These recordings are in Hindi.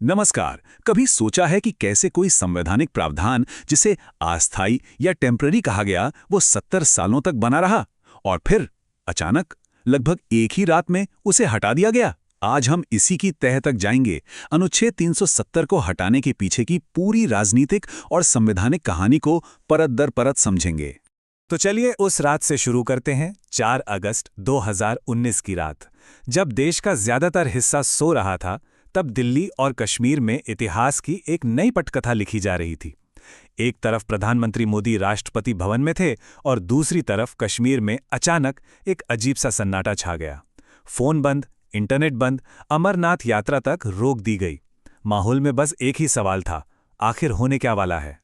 नमस्कार। कभी सोचा है कि कैसे कोई संवैधानिक प्रावधान जिसे अस्थायी या टेम्पररी कहा गया वो 70 सालों तक बना रहा और फिर अचानक लगभग एक ही रात में उसे हटा दिया गया। आज हम इसी की तह तक जाएंगे, अनुच्छेद 370 को हटाने के पीछे की पूरी राजनीतिक और संवैधानिक कहानी को परत दर परत समझेंगे। तो चलिए उस रात से शुरू करते हैं। 4 अगस्त 2019 की रात, जब देश का ज्यादातर हिस्सा सो रहा था, तब दिल्ली और कश्मीर में इतिहास की एक नई पटकथा लिखी जा रही थी। एक तरफ प्रधानमंत्री मोदी राष्ट्रपति भवन में थे और दूसरी तरफ कश्मीर में अचानक एक अजीब सा सन्नाटा छा गया। फोन बंद, इंटरनेट बंद, अमरनाथ यात्रा तक रोक दी गई। माहौल में बस एक ही सवाल था, आखिर होने क्या वाला है।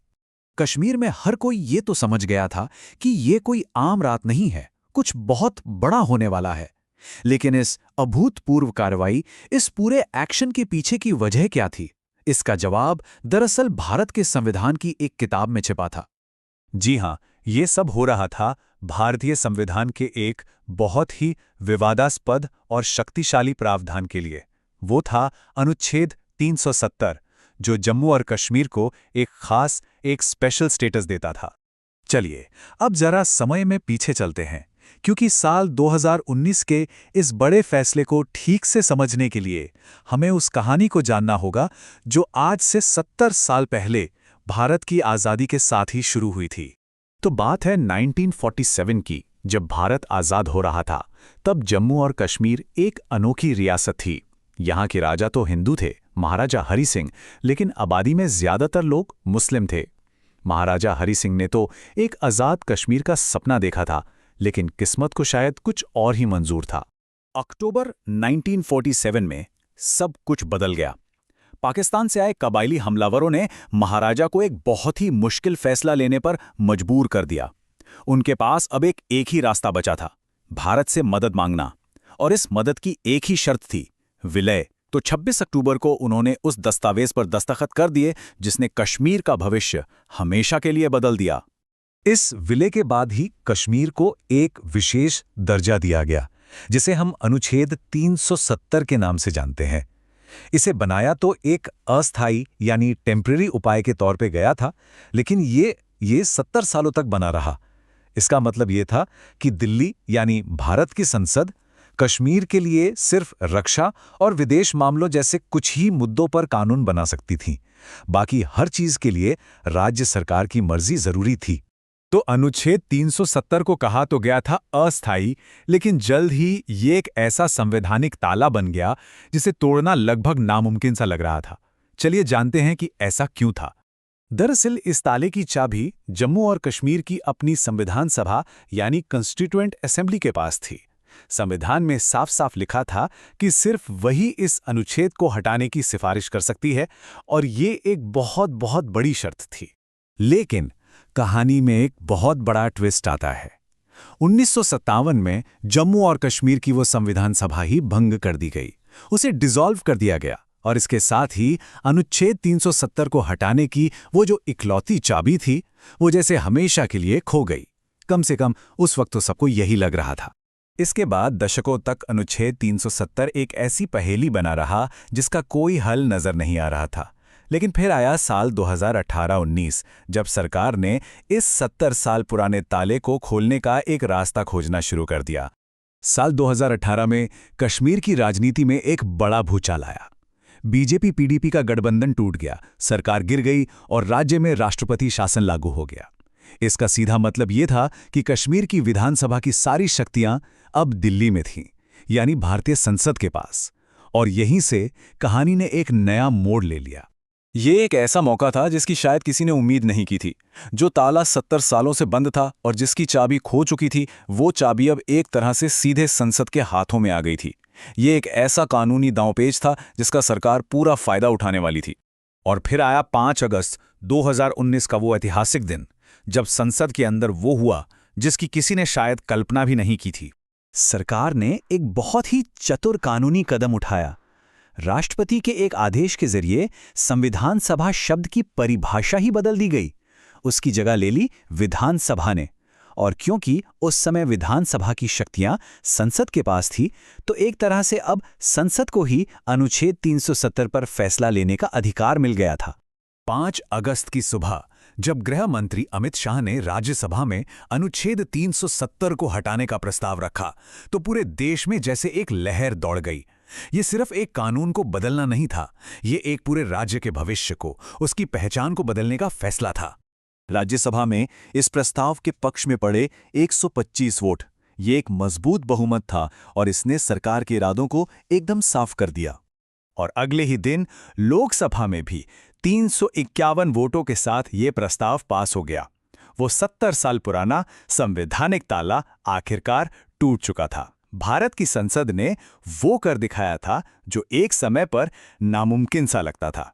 कश्मीर में हर कोई ये तो समझ गया था कि ये कोई आम रात नहीं है, कुछ बहुत बड़ा होने वाला है। लेकिन इस अभूतपूर्व कार्रवाई, इस पूरे एक्शन के पीछे की वजह क्या थी? इसका जवाब दरअसल भारत के संविधान की एक किताब में छिपा था। जी हां, ये सब हो रहा था भारतीय संविधान के एक बहुत ही विवादास्पद और शक्तिशाली प्रावधान के लिए। वो था अनुच्छेद 370, जो जम्मू और कश्मीर को एक स्पेशल स्टेटस देता था। चलिए अब जरा समय में पीछे चलते हैं, क्योंकि साल 2019 के इस बड़े फैसले को ठीक से समझने के लिए हमें उस कहानी को जानना होगा जो आज से 70 साल पहले भारत की आज़ादी के साथ ही शुरू हुई थी। तो बात है 1947 की, जब भारत आज़ाद हो रहा था। तब जम्मू और कश्मीर एक अनोखी रियासत थी। यहाँ के राजा तो हिंदू थे, महाराजा हरि सिंह, लेकिन आबादी में ज्यादातर लोग मुस्लिम थे। महाराजा हरि सिंह ने तो एक आज़ाद कश्मीर का सपना देखा था, लेकिन किस्मत को शायद कुछ और ही मंजूर था। अक्टूबर 1947 में सब कुछ बदल गया। पाकिस्तान से आए कबायली हमलावरों ने महाराजा को एक बहुत ही मुश्किल फैसला लेने पर मजबूर कर दिया। उनके पास अब एक ही रास्ता बचा था, भारत से मदद मांगना। और इस मदद की एक ही शर्त थी, विलय। तो 26 अक्टूबर को उन्होंने उस दस्तावेज पर दस्तखत कर दिए जिसने कश्मीर का भविष्य हमेशा के लिए बदल दिया। इस विलय के बाद ही कश्मीर को एक विशेष दर्जा दिया गया, जिसे हम अनुच्छेद 370 के नाम से जानते हैं। इसे बनाया तो एक अस्थायी यानी टेम्पररी उपाय के तौर पे गया था, लेकिन ये 70 सालों तक बना रहा। इसका मतलब ये था कि दिल्ली यानी भारत की संसद कश्मीर के लिए सिर्फ रक्षा और विदेश मामलों जैसे कुछ ही मुद्दों पर कानून बना सकती थी। बाकी हर चीज के लिए राज्य सरकार की मर्जी जरूरी थी। तो अनुच्छेद 370 को कहा तो गया था अस्थायी, लेकिन जल्द ही ये एक ऐसा संवैधानिक ताला बन गया जिसे तोड़ना लगभग नामुमकिन सा लग रहा था। चलिए जानते हैं कि ऐसा क्यों था। दरअसल इस ताले की चाबी जम्मू और कश्मीर की अपनी संविधान सभा यानी कॉन्स्टिट्यूएंट असेंबली के पास थी। संविधान में साफ साफ लिखा था कि सिर्फ वही इस अनुच्छेद को हटाने की सिफारिश कर सकती है, और ये एक बहुत बहुत बड़ी शर्त थी। लेकिन कहानी में एक बहुत बड़ा ट्विस्ट आता है। 1957 में जम्मू और कश्मीर की वो संविधान सभा ही भंग कर दी गई, उसे डिसॉल्व कर दिया गया, और इसके साथ ही अनुच्छेद 370 को हटाने की वो जो इकलौती चाबी थी, वो जैसे हमेशा के लिए खो गई। कम से कम उस वक्त तो सबको यही लग रहा था। इसके बाद दशकों तक अनुच्छेद 370 एक ऐसी पहेली बना रहा जिसका कोई हल नजर नहीं आ रहा था। लेकिन फिर आया साल 2018-19, जब सरकार ने इस 70 साल पुराने ताले को खोलने का एक रास्ता खोजना शुरू कर दिया। साल 2018 में कश्मीर की राजनीति में एक बड़ा भूचाल आया। बीजेपी पीडीपी का गठबंधन टूट गया, सरकार गिर गई और राज्य में राष्ट्रपति शासन लागू हो गया। इसका सीधा मतलब ये था कि कश्मीर की विधानसभा की सारी शक्तियां अब दिल्ली में थीं, यानी भारतीय संसद के पास। और यहीं से कहानी ने एक नया मोड़ ले लिया। ये एक ऐसा मौका था जिसकी शायद किसी ने उम्मीद नहीं की थी। जो ताला 70 सालों से बंद था और जिसकी चाबी खो चुकी थी, वो चाबी अब एक तरह से सीधे संसद के हाथों में आ गई थी। ये एक ऐसा कानूनी दांवपेच था जिसका सरकार पूरा फायदा उठाने वाली थी। और फिर आया 5 अगस्त 2019 का वो ऐतिहासिक दिन, जब संसद के अंदर वो हुआ जिसकी किसी ने शायद कल्पना भी नहीं की थी। सरकार ने एक बहुत ही चतुर कानूनी कदम उठाया। राष्ट्रपति के एक आदेश के जरिए संविधान सभा शब्द की परिभाषा ही बदल दी गई। उसकी जगह ले ली विधानसभा ने। और क्योंकि उस समय विधानसभा की शक्तियां संसद के पास थी, तो एक तरह से अब संसद को ही अनुच्छेद 370 पर फैसला लेने का अधिकार मिल गया था। 5 अगस्त की सुबह जब गृह मंत्री अमित शाह ने राज्यसभा में अनुच्छेद 370 को हटाने का प्रस्ताव रखा, तो पूरे देश में जैसे एक लहर दौड़ गई। ये सिर्फ एक कानून को बदलना नहीं था, ये एक पूरे राज्य के भविष्य को, उसकी पहचान को बदलने का फैसला था। राज्यसभा में इस प्रस्ताव के पक्ष में पड़े 125 वोट। ये एक मजबूत बहुमत था और इसने सरकार के इरादों को एकदम साफ कर दिया। और अगले ही दिन लोकसभा में भी 351 वोटों के साथ ये प्रस्ताव पास हो गया। वो 70 साल पुराना संवैधानिक ताला आखिरकार टूट चुका था। भारत की संसद ने वो कर दिखाया था जो एक समय पर नामुमकिन सा लगता था।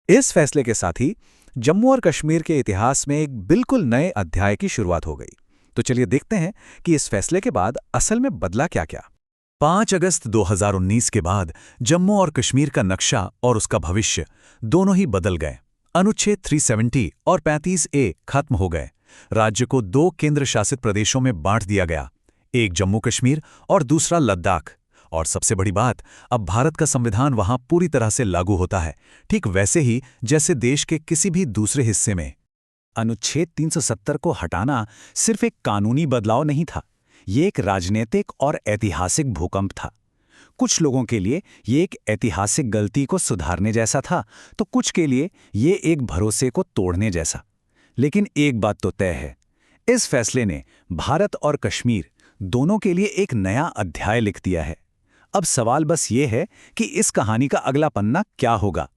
इस फैसले के साथ ही जम्मू और कश्मीर के इतिहास में एक बिल्कुल नए अध्याय की शुरुआत हो गई। तो चलिए देखते हैं कि इस फैसले के बाद असल में बदला क्या-क्या। 5 अगस्त 2019 के बाद जम्मू और कश्मीर का नक्शा और उसका भविष्य दोनों ही बदल गए। अनुच्छेद 370 और 35A खत्म हो गए। राज्य को 2 केंद्र शासित प्रदेशों में बांट दिया गया, एक जम्मू कश्मीर और दूसरा लद्दाख। और सबसे बड़ी बात, अब भारत का संविधान वहां पूरी तरह से लागू होता है, ठीक वैसे ही जैसे देश के किसी भी दूसरे हिस्से में। अनुच्छेद 370 को हटाना सिर्फ एक कानूनी बदलाव नहीं था, ये एक राजनीतिक और ऐतिहासिक भूकंप था। कुछ लोगों के लिए ये एक ऐतिहासिक गलती को सुधारने जैसा था, तो कुछ के लिए ये एक भरोसे को तोड़ने जैसा। लेकिन एक बात तो तय है, इस फैसले ने भारत और कश्मीर दोनों के लिए एक नया अध्याय लिख दिया है। अब सवाल बस ये है कि इस कहानी का अगला पन्ना क्या होगा।